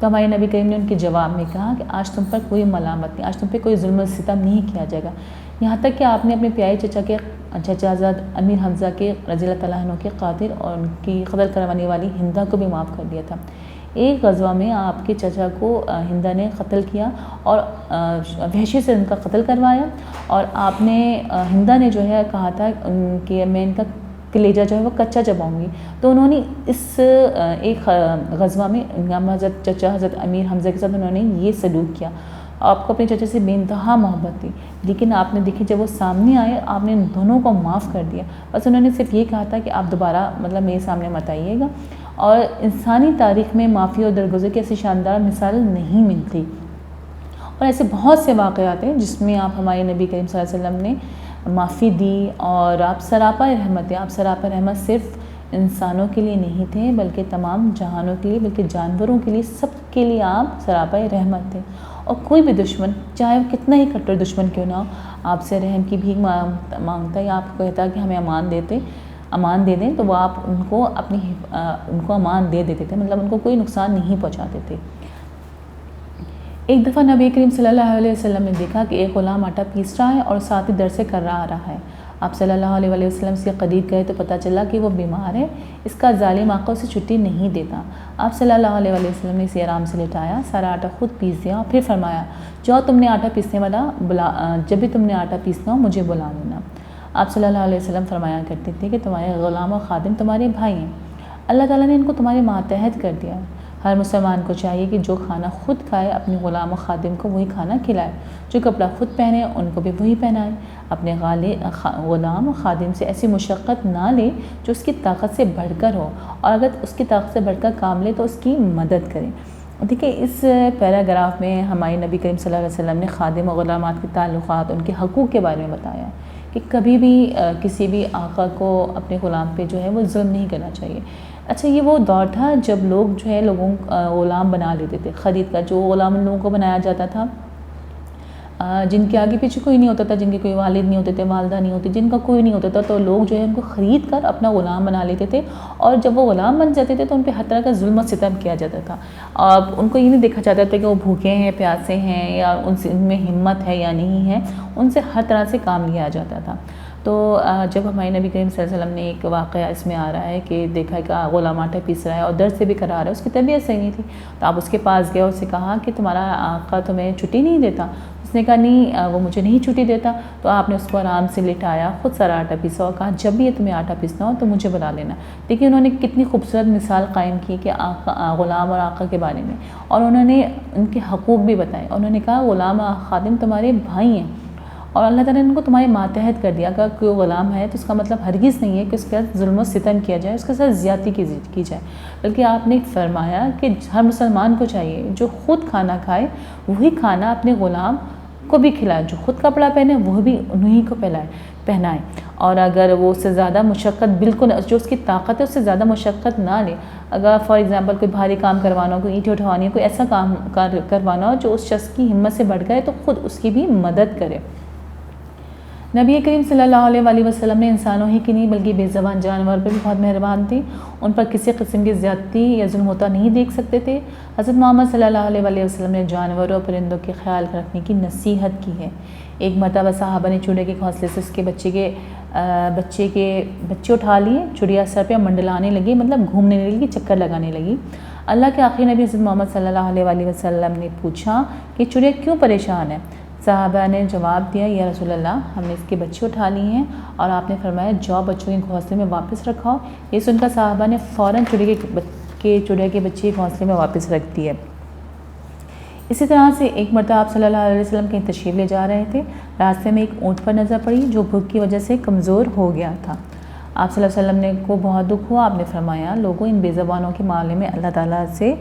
تو ہمارے نبی کریم نے ان کے جواب میں کہا کہ آج تم پر کوئی ملامت نہیں، آج تم پہ کوئی ظلم و ستم نہیں کیا جائے گا، یہاں تک کہ آپ نے اپنے پیارے چچا کے چچا زاد امیر حمزہ کے رضی اللہ تعالیٰ عنہ کے قاتل اور ان کی قتل کروانے والی ہندہ کو بھی معاف کر دیا تھا۔ ایک غزوہ میں آپ کے چچا کو ہندہ نے قتل کیا اور وحشی سے ان کا قتل کروایا، اور آپ نے ہندہ نے جو ہے کہا تھا کہ میں ان کا کلیجہ جو ہے وہ کچا چباؤں گی، تو انہوں نے اس ایک غزوہ میں حضرت چچا حضرت امیر حمزہ کے ساتھ انہوں نے یہ سلوک کیا۔ آپ کو اپنے چچا سے بے انتہا محبت تھی، لیکن آپ نے دیکھی جب وہ سامنے آئے آپ نے ان دونوں کو معاف کر دیا، بس انہوں نے صرف یہ کہا تھا کہ آپ دوبارہ میرے سامنے مت آئیے گا۔ اور انسانی تاریخ میں معافی اور درگزر کی ایسی شاندار مثال نہیں ملتی، اور ایسے بہت سے واقعات ہیں جس میں آپ ہمارے نبی کریم صلی اللہ علیہ وسلم نے معافی دی، اور آپ سراپا رحمت ہیں۔ آپ سراپا رحمت صرف انسانوں کے لیے نہیں تھے بلکہ تمام جہانوں کے لیے، بلکہ جانوروں کے لیے، سب کے لیے آپ سراپا رحمت تھے۔ اور کوئی بھی دشمن چاہے وہ کتنا ہی کٹر دشمن کیوں نہ ہو، آپ سے رحم کی بھیک مانگتا ہے یا آپ کو کہتا ہے کہ ہمیں امان دے دیں، تو وہ آپ ان کو امان دے دیتے تھے، مطلب ان کو کوئی نقصان نہیں پہنچاتے تھے۔ ایک دفعہ نبی کریم صلی اللہ علیہ وسلم نے دیکھا کہ ایک غلام آٹا پیس رہا ہے اور ساتھ ہی در سے کر رہا ہے۔ آپ صلی اللہ علیہ وسلم سے قریب گئے تو پتہ چلا کہ وہ بیمار ہے، اس کا ظالم آقا اسے چھٹی نہیں دیتا۔ آپ صلی اللہ علیہ وسلم نے اسے آرام سے لٹایا، سارا آٹا خود پیس دیا اور پھر فرمایا، جاؤ تم نے آٹا پیسنے والا، جب بھی تم نے آٹا پیسنا ہو مجھے بلا لینا۔ آپ صلی اللہ علیہ وسلم فرمایا کرتے تھے کہ تمہارے غلام اور خادم تمہارے بھائی ہیں، اللہ تعالیٰ نے ان کو تمہارے ماتحت کر دیا ہے۔ ہر مسلمان کو چاہیے کہ جو کھانا خود کھائے اپنے غلام و خادم کو وہی کھانا کھلائے، جو کپڑا خود پہنے ان کو بھی وہی پہنائے، اپنے غلام و خادم سے ایسی مشقت نہ لے جو اس کی طاقت سے بڑھ کر ہو، اور اگر اس کی طاقت سے بڑھ کر کام لے تو اس کی مدد کرے۔ دیکھیں اس پیراگراف میں ہمارے نبی کریم صلی اللہ علیہ وسلم نے خادم و غلامات کے تعلقات، ان کے حقوق کے بارے میں بتایا کہ کبھی بھی کسی بھی آقا کو اپنے غلام پہ جو ہے وہ ظلم نہیں کرنا چاہیے۔ اچھا، یہ وہ دور تھا جب لوگ جو ہے لوگوں غلام بنا لیتے تھے، خرید کر، جو غلام ان لوگوں کو بنایا جاتا تھا جن کے آگے پیچھے کوئی نہیں ہوتا تھا، جن کے کوئی والد نہیں ہوتے تھے، والدہ نہیں ہوتی، جن کا کوئی نہیں ہوتا تھا، تو لوگ جو ہے ان کو خرید کر اپنا غلام بنا لیتے تھے، اور جب وہ غلام بن جاتے تھے تو ان پہ ہر طرح کا ظلم و ستم کیا جاتا تھا۔ اب ان کو یہ نہیں دیکھا جاتا تھا کہ وہ بھوکے ہیں، پیاسے ہیں، یا ان میں ہمت ہے یا نہیں ہے، ان سے ہر طرح سے کام لیا جاتا تھا۔ تو جب ہمارے نبی کریم صلی اللہ علیہ وسلم نے ایک واقعہ اس میں آ رہا ہے کہ دیکھا کہ غلام آٹا پیس رہا ہے اور درد سے بھی کرا رہا ہے، اس کی طبیعت صحیح نہیں تھی، تو آپ اس کے پاس گئے اور اسے کہا کہ تمہارا آقا تمہیں چھٹی نہیں دیتا؟ اس نے کہا نہیں، وہ مجھے نہیں چھٹی دیتا۔ تو آپ نے اس کو آرام سے لٹایا، خود سارا آٹا پیسا اور کہا جب بھی یہ تمہیں آٹا پیسنا ہو تو مجھے بلا لینا۔ دیکھیے انہوں نے کتنی خوبصورت مثال قائم کی کہ غلام اور آقا کے بارے میں، اور انہوں نے ان کے حقوق بھی بتائے۔ انہوں نے کہا غلام اور خادم تمہارے بھائی ہیں، اور اللہ تعالیٰ نے ان کو تمہارے ماتحت کر دیا۔ اگر کوئی غلام ہے تو اس کا مطلب ہرگز نہیں ہے کہ اس کے ساتھ ظلم و ستم کیا جائے، اس کے ساتھ زیادتی کی جائے، بلکہ آپ نے فرمایا کہ ہر مسلمان کو چاہیے جو خود کھانا کھائے وہی کھانا اپنے غلام کو بھی کھلائے، جو خود کپڑا پہنے وہ بھی انہی کو پہنائے، اور اگر وہ اس سے زیادہ مشقت، بالکل جو اس کی طاقت ہے اس سے زیادہ مشقت نہ لے۔ اگر فار ایگزامپل کوئی بھاری کام کروانا ہو، کوئی اینٹیں اٹھوانی ہو، کوئی ایسا کام کروانا ہو جو اس شخص کی ہمت سے بڑھ گئے، تو خود اس کی بھی مدد کرے۔ نبی کریم صلی اللہ علیہ وسلم نے انسانوں ہی کی نہیں بلکہ بے زبان جانور پر بھی بہت مہربان تھے، ان پر کسی قسم کی زیادتی یا ظلم ہوتا نہیں دیکھ سکتے تھے۔ حضرت محمد صلی اللہ علیہ وسلم نے جانوروں اور پرندوں کے خیال رکھنے کی نصیحت کی ہے۔ ایک مرتبہ صحابہ نے چڑیا کے گھونسلے سے اس کے بچے اٹھا لیے، چڑیا سر پہ منڈلانے لگی، مطلب گھومنے لگی، چکر لگانے لگی۔ اللہ کے آخری نبی حضرت محمد صلی اللہ علیہ وسلم نے پوچھا کہ چڑیا کیوں پریشان ہے؟ صحابہ نے جواب دیا، یا رسول اللہ ہم نے اس کے بچے اٹھا لیے ہیں، اور آپ نے فرمایا جاؤ بچوں کے گھونسلے میں واپس رکھاؤ۔ یہ سن کر صحابہ نے فوراً چڑیا کے بچے کے گھونسلے میں واپس رکھ دیے۔ اسی طرح سے ایک مرتبہ آپ صلی اللہ علیہ وسلم کہیں تشریف لے جا رہے تھے، راستے میں ایک اونٹ پر نظر پڑی جو بھوک کی وجہ سے کمزور ہو گیا تھا۔ آپ صلی اللہ علیہ وسلم کو بہت دکھ ہوا، آپ نے فرمایا لوگوں ان بے زبانوں کے معاملے میں اللہ تعالیٰ سے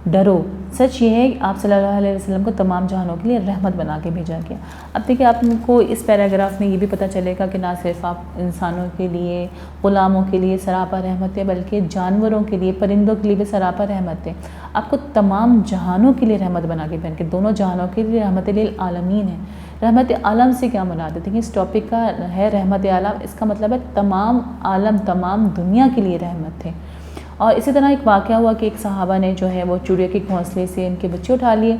ڈرو، سچ یہ ہے کہ آپ صلی اللہ علیہ وسلم کو تمام جہانوں کے لیے رحمت بنا کے بھیجا گیا۔ اب دیکھیں آپ کو اس پیراگراف میں یہ بھی پتہ چلے گا کہ نہ صرف آپ انسانوں کے لیے، غلاموں کے لیے سراپا رحمت ہے، بلکہ جانوروں کے لیے، پرندوں کے لیے بھی سراپا رحمت ہے۔ آپ کو تمام جہانوں کے لیے رحمت بنا کے بھیجا، دونوں جہانوں کے لیے رحمت للعالمین ہے۔ رحمت عالم سے کیا مراد ہے؟ دیکھیں اس ٹاپک کا ہے رحمت عالم، اس کا مطلب ہے تمام عالم، تمام دنیا کے لیے رحمت ہے۔ اور اسی طرح ایک واقعہ ہوا کہ ایک صحابہ نے جو ہے وہ چڑیا کے گھونسلے سے ان کے بچے اٹھا لیے،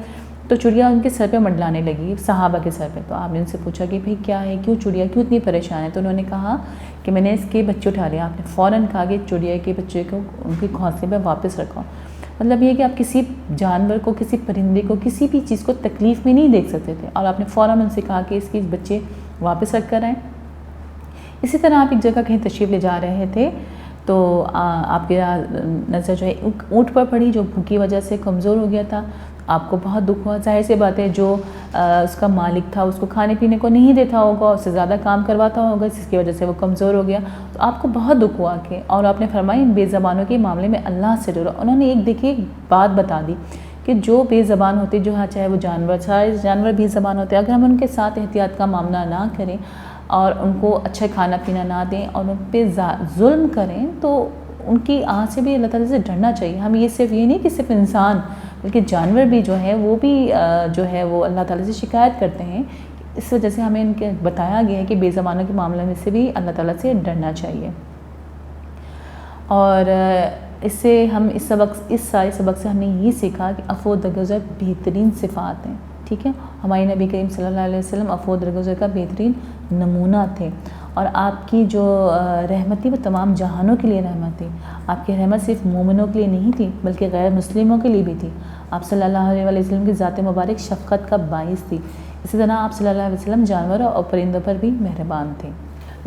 تو چڑیا ان کے سر پہ منڈلانے لگی، صحابہ کے سر پہ۔ تو آپ نے ان سے پوچھا کہ بھئی کیا ہے، کیوں چڑیا کیوں اتنی پریشان ہے؟ تو انہوں نے کہا کہ میں نے اس کے بچے اٹھا لیا۔ آپ نے فوراً کہا کہ چڑیا کے بچے کو ان کے گھونسلے پہ واپس رکھو۔ مطلب یہ کہ آپ کسی جانور کو، کسی پرندے کو، کسی بھی چیز کو تکلیف میں نہیں دیکھ سکتے تھے، اور آپ نے فوراً ان سے کہا کہ اس کے بچے واپس رکھ کر آئیں۔ اسی طرح آپ ایک جگہ کہیں تشریف لے جا رہے تھے تو آپ کی نظر جو ہے اونٹ پر پڑی، جو بھوک کی وجہ سے کمزور ہو گیا تھا۔ آپ کو بہت دکھ ہوا، ظاہر سی بات ہے جو اس کا مالک تھا اس کو کھانے پینے کو نہیں دیتا ہوگا، اس سے زیادہ کام کرواتا ہوگا، جس کی وجہ سے وہ کمزور ہو گیا، تو آپ کو بہت دکھ ہوا کہ، اور آپ نے فرمایا ان بے زبانوں کے معاملے میں اللہ سے ڈرو۔ انہوں نے ایک دیکھیے بات بتا دی کہ جو بے زبان ہوتے، جو چاہے وہ جانور، سارے جانور بے زبان ہوتے، اگر ہم ان کے ساتھ احتیاط کا معاملہ نہ کریں اور ان کو اچھا کھانا پینا نہ دیں اور ان پہ ظلم کریں، تو ان کی آنکھ سے بھی اللہ تعالیٰ سے ڈرنا چاہیے۔ ہم یہ صرف یہ نہیں کہ صرف انسان، بلکہ جانور بھی جو ہے وہ بھی جو ہے وہ اللہ تعالیٰ سے شکایت کرتے ہیں۔ اس وجہ سے ہمیں ان کے بتایا گیا ہے کہ بے زبانوں کے معاملے میں سے بھی اللہ تعالیٰ سے ڈرنا چاہیے۔ اور اس سے ہم اس سارے سبق سے ہم نے یہ سیکھا کہ عفو و درگزر بہترین صفات ہیں، ٹھیک ہے۔ ہمارے نبی کریم صلی اللہ علیہ وسلم عفو و درگزر کا بہترین نمونہ تھے، اور آپ کی جو رحمت تھی وہ تمام جہانوں کے لیے رحمت تھی۔ آپ کی رحمت صرف مومنوں کے لیے نہیں تھی بلکہ غیر مسلموں کے لیے بھی تھی۔ آپ صلی اللہ علیہ وسلم کی ذات مبارک شفقت کا باعث تھی۔ اسی طرح آپ صلی اللہ علیہ وسلم جانوروں اور پرندوں پر بھی مہربان تھے۔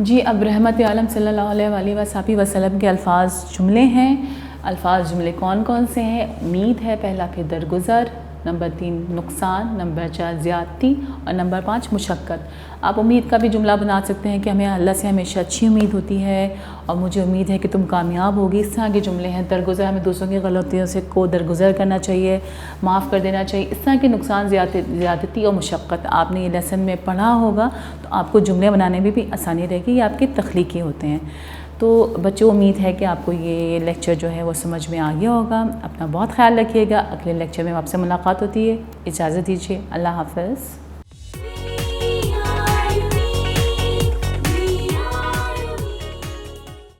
جی، اب رحمت عالم صلی اللہ علیہ وسلم کے الفاظ جملے ہیں۔ الفاظ جملے کون کون سے ہیں؟ امید ہے پہلا، پھر درگزر، نمبر 3 نقصان، نمبر 4 زیادتی، اور نمبر 5 مشقت۔ آپ امید کا بھی جملہ بنا سکتے ہیں کہ ہمیں اللہ سے ہمیشہ اچھی امید ہوتی ہے اور مجھے امید ہے کہ تم کامیاب ہوگی، اس طرح کے جملے ہیں۔ درگزر، ہمیں دوسروں کی غلطیوں سے کو درگزر کرنا چاہیے، معاف کر دینا چاہیے، اس طرح کے نقصان، زیادتی اور مشقت آپ نے یہ لیسن میں پڑھا ہوگا، تو آپ کو جملے بنانے میں بھی آسانی رہے گی، یہ آپ کے تخلیقی ہوتے ہیں۔ تو بچوں، امید ہے کہ آپ کو یہ لیکچر جو ہے وہ سمجھ میں آ گیا ہوگا۔ اپنا بہت خیال رکھیے گا، اگلے لیکچر میں آپ سے ملاقات ہوتی ہے۔ اجازت دیجیے، اللہ حافظ۔